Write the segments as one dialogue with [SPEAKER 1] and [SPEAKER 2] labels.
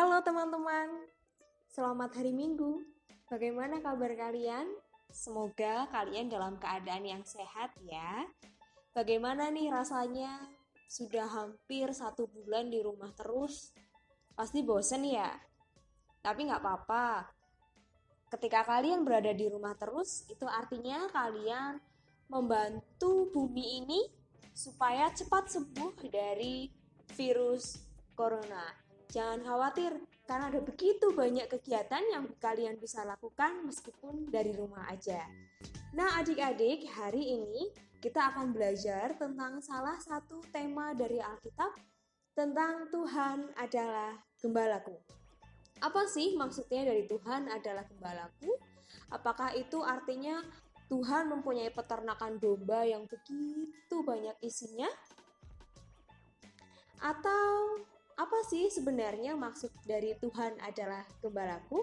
[SPEAKER 1] Halo teman-teman, selamat hari Minggu. Bagaimana kabar kalian? Semoga kalian dalam keadaan yang sehat ya. Bagaimana nih rasanya? Sudah hampir 1 bulan di rumah terus. Pasti bosen ya? Tapi nggak apa-apa. Ketika kalian berada di rumah terus, itu artinya kalian membantu bumi ini supaya cepat sembuh dari virus corona. Jangan khawatir, karena ada begitu banyak kegiatan yang kalian bisa lakukan meskipun dari rumah aja. Nah adik-adik, hari ini kita akan belajar tentang salah satu tema dari Alkitab, tentang Tuhan adalah gembalaku. Apa sih maksudnya dari Tuhan adalah gembalaku? Apakah itu artinya Tuhan mempunyai peternakan domba yang begitu banyak isinya? Atau apa sih sebenarnya maksud dari Tuhan adalah gembalaku?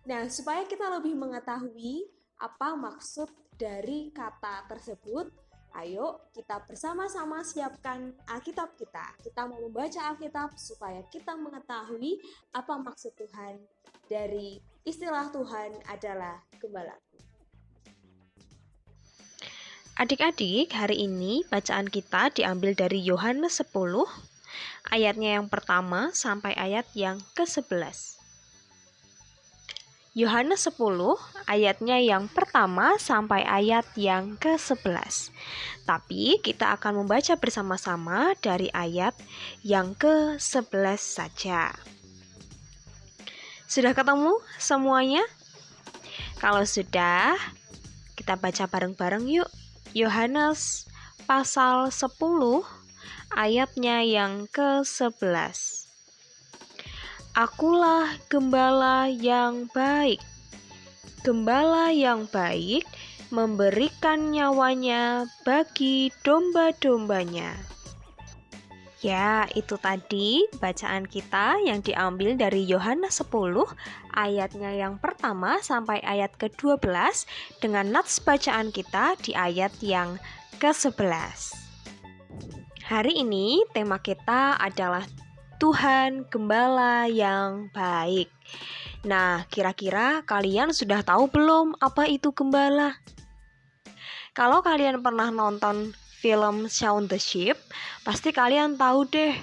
[SPEAKER 1] Nah, supaya kita lebih mengetahui apa maksud dari kata tersebut, ayo kita bersama-sama siapkan Alkitab kita. Kita mau membaca Alkitab supaya kita mengetahui apa maksud Tuhan dari istilah Tuhan adalah gembalaku.
[SPEAKER 2] Adik-adik, hari ini bacaan kita diambil dari Yohanes 10, ayatnya yang pertama sampai ayat yang ke-11. Yohanes 10, ayatnya yang pertama sampai ayat yang ke-11. Tapi kita akan membaca bersama-sama dari ayat yang ke-11 saja. Sudah ketemu semuanya? Kalau sudah, kita baca bareng-bareng yuk. Yohanes pasal 10 ayatnya yang ke-11. Akulah gembala yang baik. Gembala yang baik memberikan nyawanya bagi domba-dombanya. Ya, itu tadi bacaan kita yang diambil dari Yohanes 10 ayatnya yang pertama sampai ayat ke-12 dengan nats bacaan kita di ayat yang ke-11. Hari ini tema kita adalah Tuhan Gembala yang baik. Nah, kira-kira kalian sudah tahu belum apa itu gembala? Kalau kalian pernah nonton film Shaun the Sheep, pasti kalian tahu deh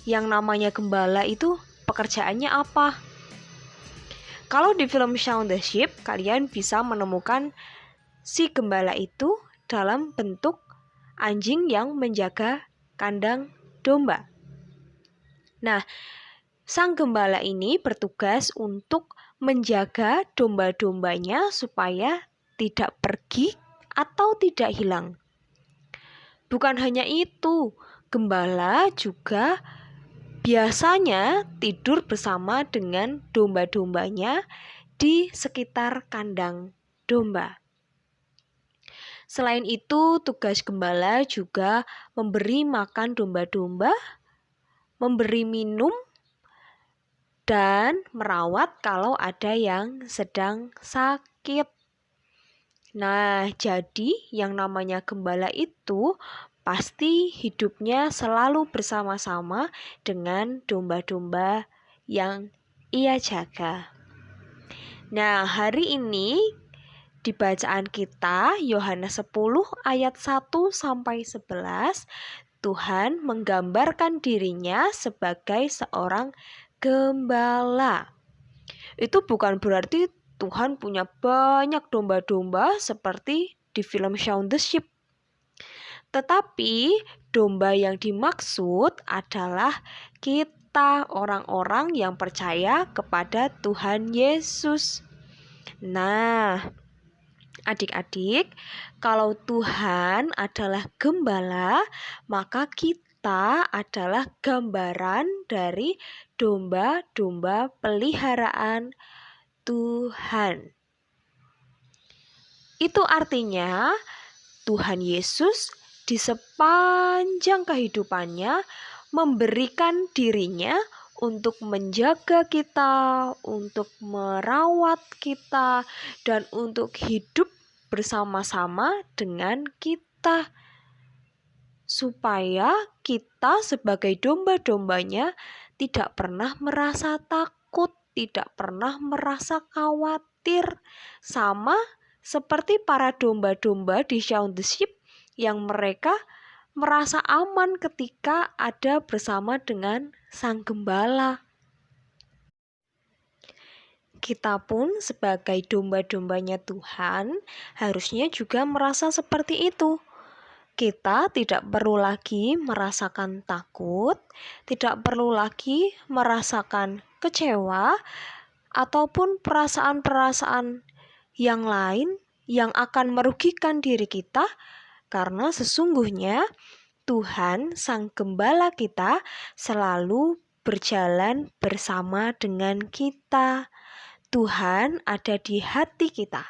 [SPEAKER 2] yang namanya gembala itu pekerjaannya apa. Kalau di film Shaun the Sheep, kalian bisa menemukan si gembala itu dalam bentuk anjing yang menjaga kandang domba. Nah, sang gembala ini bertugas untuk menjaga domba-dombanya supaya tidak pergi atau tidak hilang. Bukan hanya itu, gembala juga biasanya tidur bersama dengan domba-dombanya di sekitar kandang domba. Selain itu, tugas gembala juga memberi makan domba-domba, memberi minum, dan merawat kalau ada yang sedang sakit. Nah, jadi yang namanya gembala itu pasti hidupnya selalu bersama-sama dengan domba-domba yang ia jaga. Nah, hari ini di bacaan kita Yohanes 10 ayat 1 sampai 11, Tuhan menggambarkan dirinya sebagai seorang gembala. Itu bukan berarti Tuhan punya banyak domba-domba seperti di film Shaun the Sheep. Tetapi domba yang dimaksud adalah kita orang-orang yang percaya kepada Tuhan Yesus. Nah, adik-adik, kalau Tuhan adalah gembala, maka kita adalah gambaran dari domba-domba peliharaan Tuhan. Itu artinya Tuhan Yesus di sepanjang kehidupannya memberikan dirinya untuk menjaga kita, untuk merawat kita, dan untuk hidup bersama-sama dengan kita. Supaya kita sebagai domba-dombanya tidak pernah merasa takut, tidak pernah merasa khawatir, sama seperti para domba-domba di Shaun the Sheep yang mereka merasa aman ketika ada bersama dengan Sang Gembala. Kita pun sebagai domba-dombanya Tuhan harusnya juga merasa seperti itu. Kita tidak perlu lagi merasakan takut, tidak perlu lagi merasakan kecewa, ataupun perasaan-perasaan yang lain yang akan merugikan diri kita, karena sesungguhnya Tuhan Sang Gembala kita selalu berjalan bersama dengan kita. Tuhan ada di hati kita.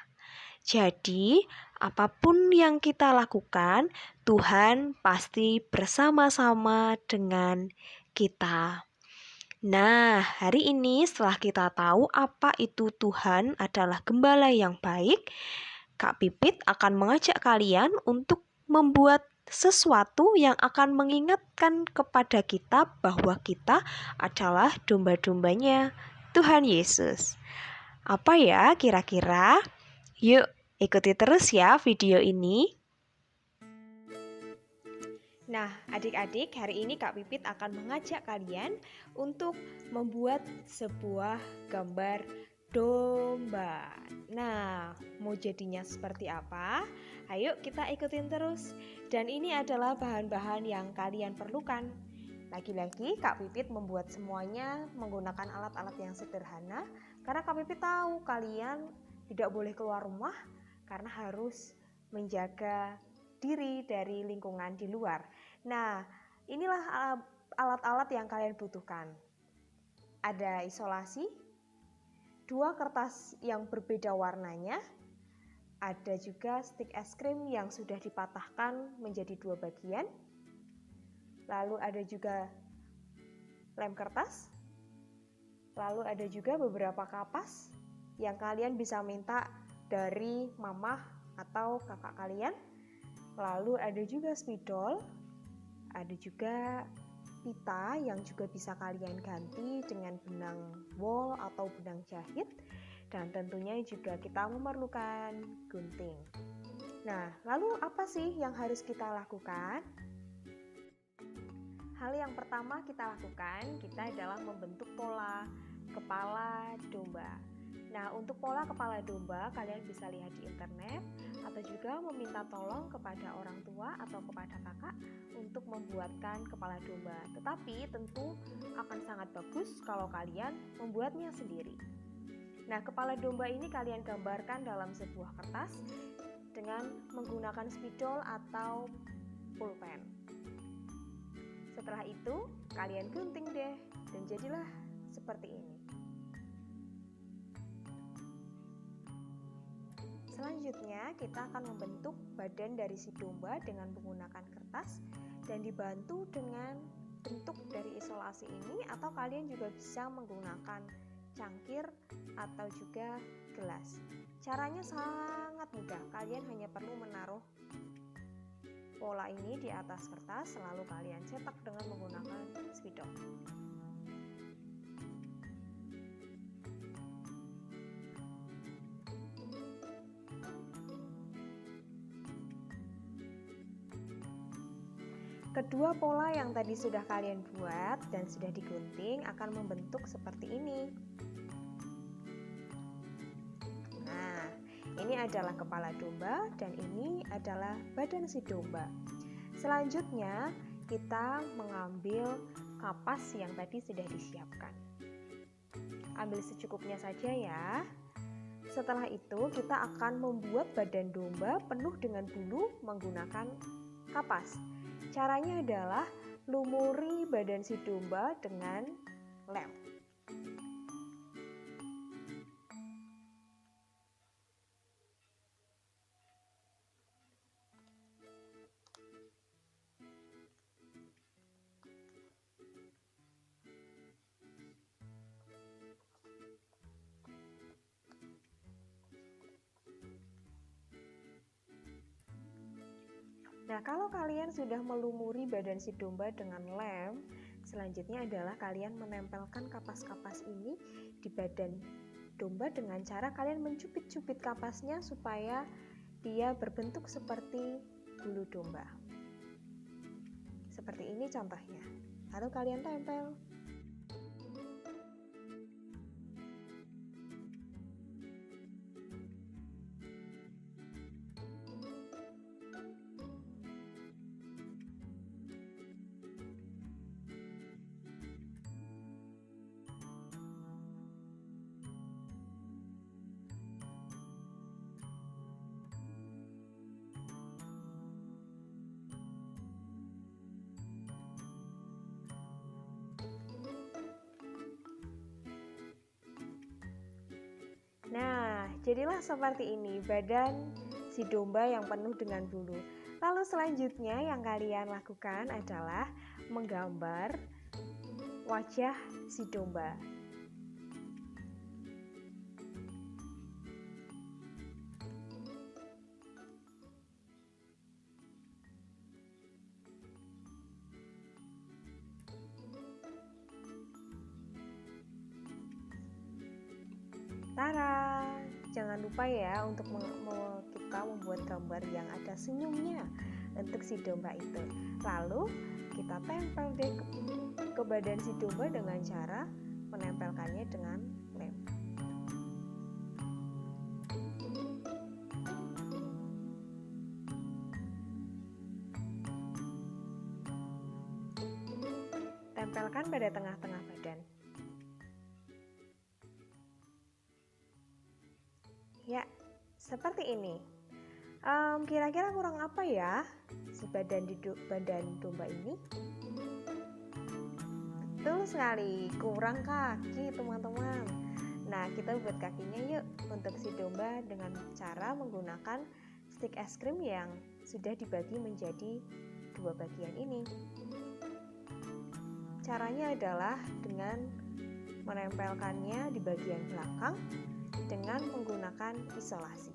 [SPEAKER 2] Jadi, apapun yang kita lakukan, Tuhan pasti bersama-sama dengan kita. Nah, hari ini setelah kita tahu apa itu Tuhan adalah gembala yang baik, Kak Pipit akan mengajak kalian untuk membuat sesuatu yang akan mengingatkan kepada kita bahwa kita adalah domba-dombanya Tuhan Yesus. Apa ya kira-kira? Yuk, ikuti terus ya video ini. Nah, adik-adik, hari ini Kak Pipit akan mengajak kalian untuk membuat sebuah gambar domba. Nah, mau jadinya seperti apa? Ayo kita ikutin terus. Dan ini adalah bahan-bahan yang kalian perlukan. Lagi-lagi Kak Pipit membuat semuanya menggunakan alat-alat yang sederhana, karena Kak Pipit tahu kalian tidak boleh keluar rumah karena harus menjaga diri dari lingkungan di luar. Nah, inilah alat-alat yang kalian butuhkan. Ada isolasi, 2 kertas yang berbeda warnanya, ada juga stik es krim yang sudah dipatahkan menjadi 2 bagian, lalu ada juga lem kertas, lalu ada juga beberapa kapas yang kalian bisa minta dari mamah atau kakak kalian. Lalu ada juga spidol, ada juga pita yang juga bisa kalian ganti dengan benang wol atau benang jahit, dan tentunya juga kita memerlukan gunting. Nah, lalu apa sih yang harus kita lakukan? Hal yang pertama kita lakukan, kita adalah membentuk pola kepala domba. Nah, untuk pola kepala domba kalian bisa lihat di internet atau juga meminta tolong kepada orang tua atau kepada kakak untuk membuatkan kepala domba. Tetapi tentu akan sangat bagus kalau kalian membuatnya sendiri. Nah, kepala domba ini kalian gambarkan dalam sebuah kertas dengan menggunakan spidol atau pulpen. Setelah itu, kalian gunting deh dan jadilah seperti ini. Selanjutnya, kita akan membentuk badan dari si domba dengan menggunakan kertas dan dibantu dengan bentuk dari isolasi ini, atau kalian juga bisa menggunakan cangkir atau juga gelas. Caranya sangat mudah, kalian hanya perlu menaruh pola ini di atas kertas, lalu kalian cetak dengan menggunakan spidol. Kedua pola yang tadi sudah kalian buat dan sudah digunting akan membentuk seperti ini. Nah, ini adalah kepala domba dan ini adalah badan si domba. Selanjutnya, kita mengambil kapas yang tadi sudah disiapkan. Ambil secukupnya saja ya. Setelah itu, kita akan membuat badan domba penuh dengan bulu menggunakan kapas. Caranya adalah lumuri badan si domba dengan lem. Nah, kalau kalian sudah melumuri badan si domba dengan lem, Selanjutnya adalah kalian menempelkan kapas-kapas ini di badan domba dengan cara kalian mencubit-cubit kapasnya supaya dia berbentuk seperti bulu domba. Seperti ini contohnya. Lalu kalian tempel. Nah, jadilah seperti ini badan si domba yang penuh dengan bulu. Lalu selanjutnya yang kalian lakukan adalah menggambar wajah si domba. Tara, jangan lupa ya untuk kita membuat gambar yang ada senyumnya untuk si domba itu. Lalu kita tempel deh ke badan si domba dengan cara menempelkannya dengan lem. Tempelkan pada tengah-tengah badan. Ya, seperti ini. Kira-kira kurang apa ya si badan domba ini? Betul sekali, kurang kaki teman-teman. Nah, kita buat kakinya yuk untuk si domba dengan cara menggunakan stik es krim yang sudah dibagi menjadi 2 bagian ini. Caranya adalah dengan menempelkannya di bagian belakang dengan menggunakan isolasi.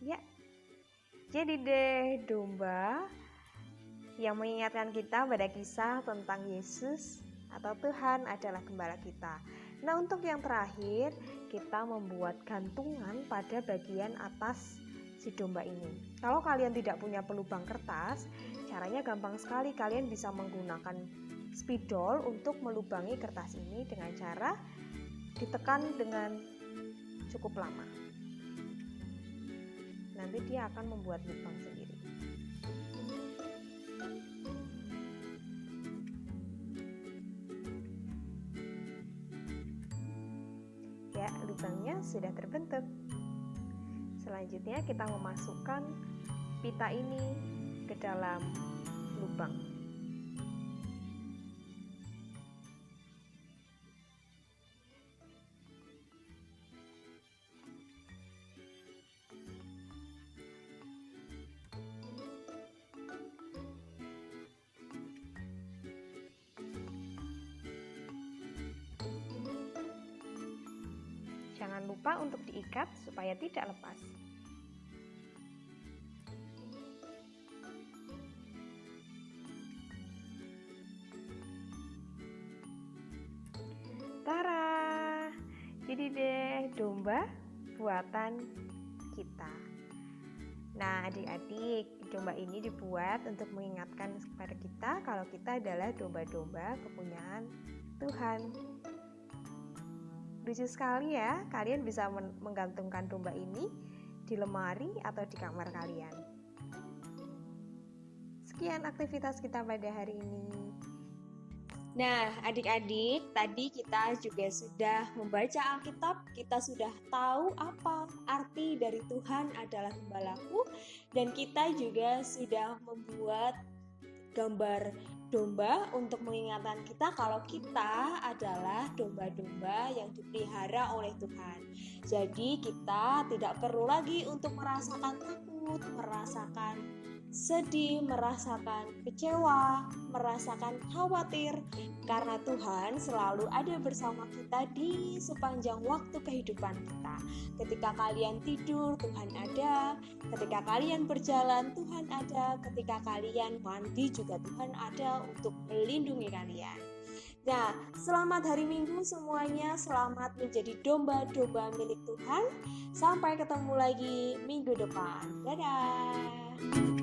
[SPEAKER 2] Ya, jadi deh domba yang mengingatkan kita pada kisah tentang Yesus atau Tuhan adalah gembala kita. Nah, untuk yang terakhir, kita membuat gantungan pada bagian atas si domba ini. Kalau kalian tidak punya pelubang kertas, caranya gampang sekali. Kalian bisa menggunakan spidol untuk melubangi kertas ini dengan cara ditekan dengan cukup lama. Nanti dia akan membuat lubang sendiri. Ya, lubangnya sudah terbentuk. Selanjutnya kita memasukkan pita ini ke dalam lubang. Jangan lupa untuk diikat supaya tidak lepas. Tara, jadi deh domba buatan kita. Nah, adik-adik, domba ini dibuat untuk mengingatkan kepada kita kalau kita adalah domba-domba kepunyaan Tuhan. Lucu sekali ya, kalian bisa menggantungkan domba ini di lemari atau di kamar kalian. Sekian aktivitas kita pada hari ini.
[SPEAKER 1] Nah, adik-adik, tadi kita juga sudah membaca Alkitab, kita sudah tahu apa arti dari Tuhan adalah gembalaku, dan kita juga sudah membuat gambar domba untuk mengingatkan kita kalau kita adalah domba-domba yang dipelihara oleh Tuhan. Jadi kita tidak perlu lagi untuk merasakan takut, merasakan sedih, merasakan kecewa, merasakan khawatir, karena Tuhan selalu ada bersama kita di sepanjang waktu kehidupan kita. Ketika kalian tidur, Tuhan ada. Ketika kalian berjalan, Tuhan ada. Ketika kalian mandi juga Tuhan ada untuk melindungi kalian. Nah, selamat hari Minggu semuanya. Selamat menjadi domba-domba milik Tuhan. Sampai ketemu lagi minggu depan. Dadah.